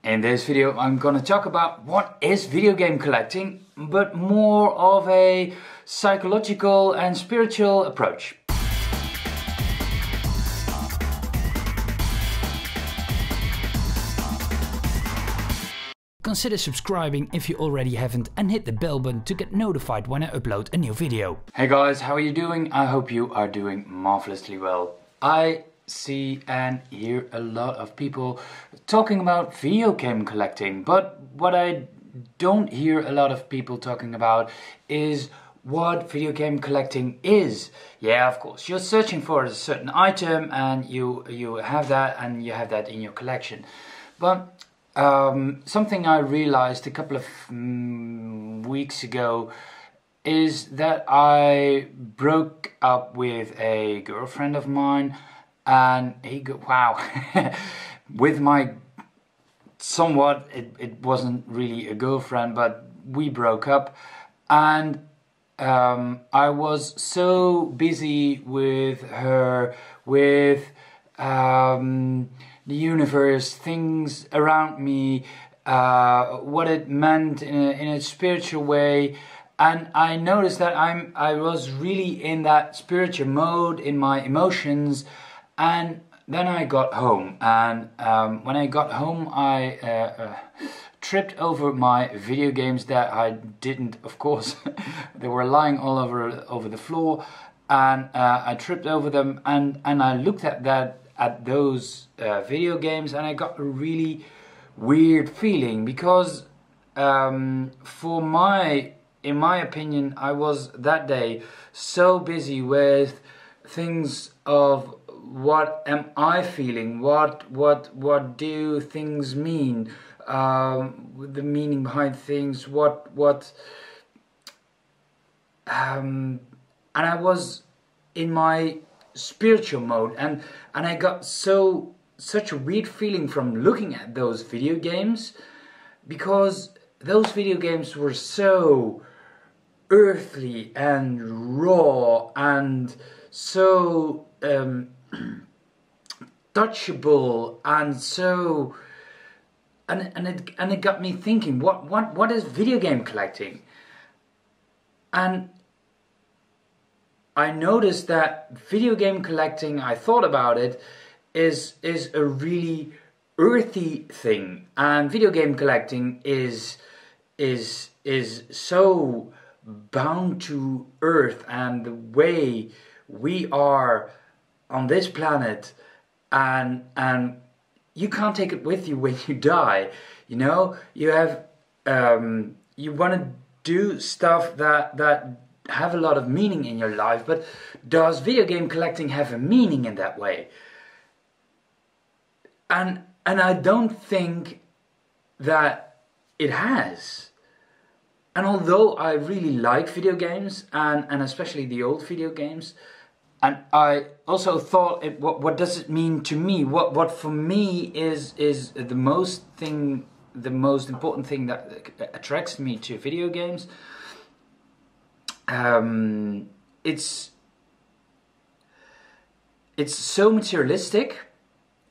In this video I'm gonna talk about what is video game collecting, but more of a psychological and spiritual approach. Consider subscribing if you already haven't and hit the bell button to get notified when I upload a new video. Hey guys, how are you doing? I hope you are doing marvelously well. I see and hear a lot of people talking about video game collecting, but what I don't hear a lot of people talking about is what video game collecting is. Yeah, of course, you're searching for a certain item and you have that and you have that in your collection. But something I realized a couple of weeks ago is that I broke up with a girlfriend of mine, and with my somewhat, it wasn't really a girlfriend, but we broke up, and I was so busy with her, with the universe, things around me, what it meant in a spiritual way, and I noticed that I was really in that spiritual mode, in my emotions. And then I got home, and when I got home I tripped over my video games that I didn't, of course, they were lying all over the floor, and I tripped over them, and I looked at those video games, and I got a really weird feeling, because in my opinion, I was that day so busy with things of what am I feeling, what do things mean, the meaning behind things, and I was in my spiritual mode, and I got such a weird feeling from looking at those video games, because those video games were so earthly and raw and so touchable, and so and it got me thinking, what is video game collecting? And I noticed that video game collecting, I thought about it, is a really earthy thing, and video game collecting is so bound to earth and the way we are on this planet, and you can't take it with you when you die. You know, you have you want to do stuff that have a lot of meaning in your life, but does video game collecting have a meaning in that way? And I don't think that it has. And although I really like video games, and especially the old video games, and I also thought, what does it mean to me? What for me is the most important thing that attracts me to video games. It's so materialistic.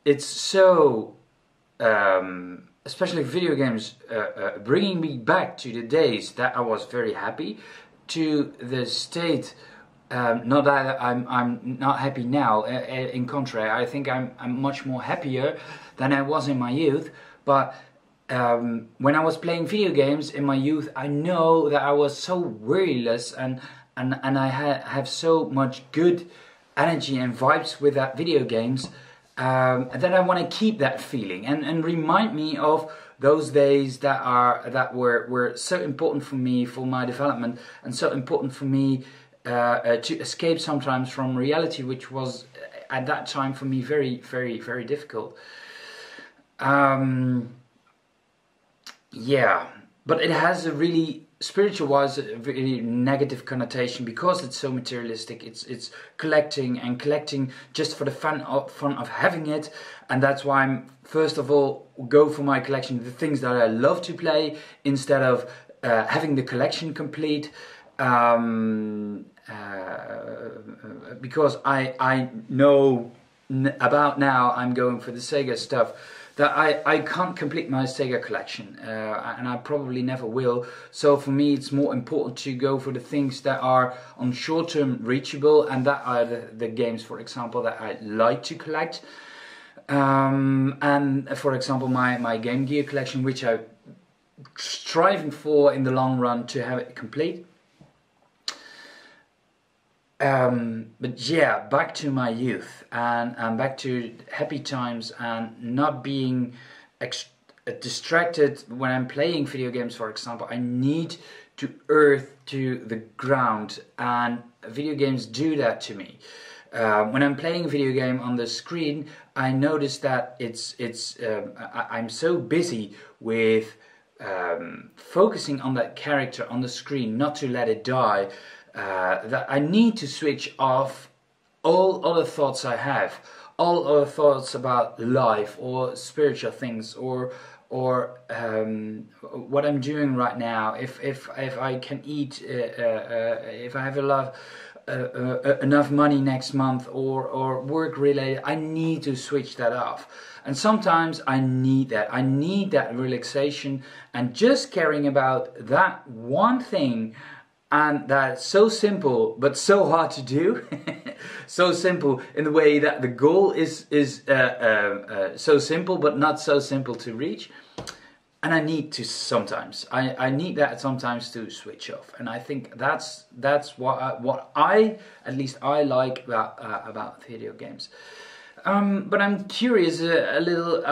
It's so especially video games bringing me back to the days that I was very happy, to the state. Not that I'm not happy now. In contrary, I think I'm much more happier than I was in my youth. But when I was playing video games in my youth, I know that I was so worryless, and I have so much good energy and vibes with that video games, that I want to keep that feeling and remind me of those days that were so important for me, for my development, and so important for me to escape sometimes from reality, which was at that time for me very, very, very difficult. Yeah, but it has a really spiritual-wise a really negative connotation, because it's so materialistic. It's collecting just for the fun of having it, and that's why I'm first of all go for my collection, the things that I love to play, instead of having the collection complete. Because I know about now I'm going for the Sega stuff that I can't complete my Sega collection, and I probably never will. So for me it's more important to go for the things that are on short-term reachable, and that are the games, for example, that I like to collect. And for example, my Game Gear collection, which I'm striving for in the long run to have it complete. But yeah, back to my youth and back to happy times and not being distracted when I'm playing video games, for example. I need to earth to the ground, and video games do that to me. When I'm playing a video game on the screen, I notice that I'm so busy with focusing on that character on the screen, not to let it die, that I need to switch off all other thoughts I have, all other thoughts about life or spiritual things or what I'm doing right now. If I can eat, if I have enough money next month or work related, I need to switch that off. And sometimes I need that. I need that relaxation, and just caring about that one thing. And that's so simple, but so hard to do. So simple in the way that the goal is so simple, but not so simple to reach. And I need to sometimes. I need that sometimes to switch off. And I think that's what I at least I like about video games. But I'm curious a little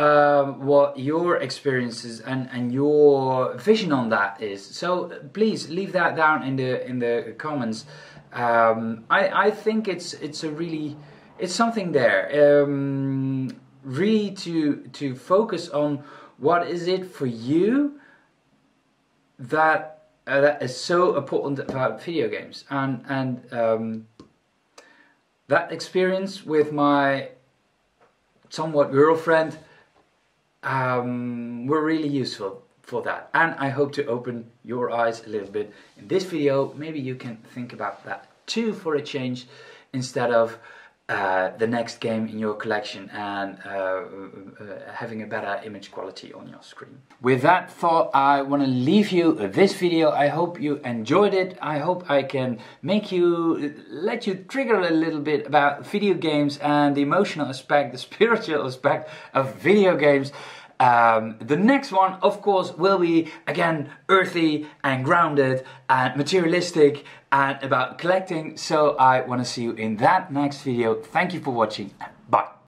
what your experiences and your vision on that is. So please leave that down in the comments. I think it's something there. Really to focus on what is it for you that is so important about video games, and that experience with my somewhat girlfriend were really useful for that, and I hope to open your eyes a little bit in this video. Maybe you can think about that too for a change, instead of the next game in your collection and having a better image quality on your screen. With that thought, I want to leave you this video. I hope you enjoyed it. I hope I can let you trigger a little bit about video games and the emotional aspect, the spiritual aspect of video games. The next one, of course, will be again earthy and grounded and materialistic and about collecting. So I want to see you in that next video. Thank you for watching.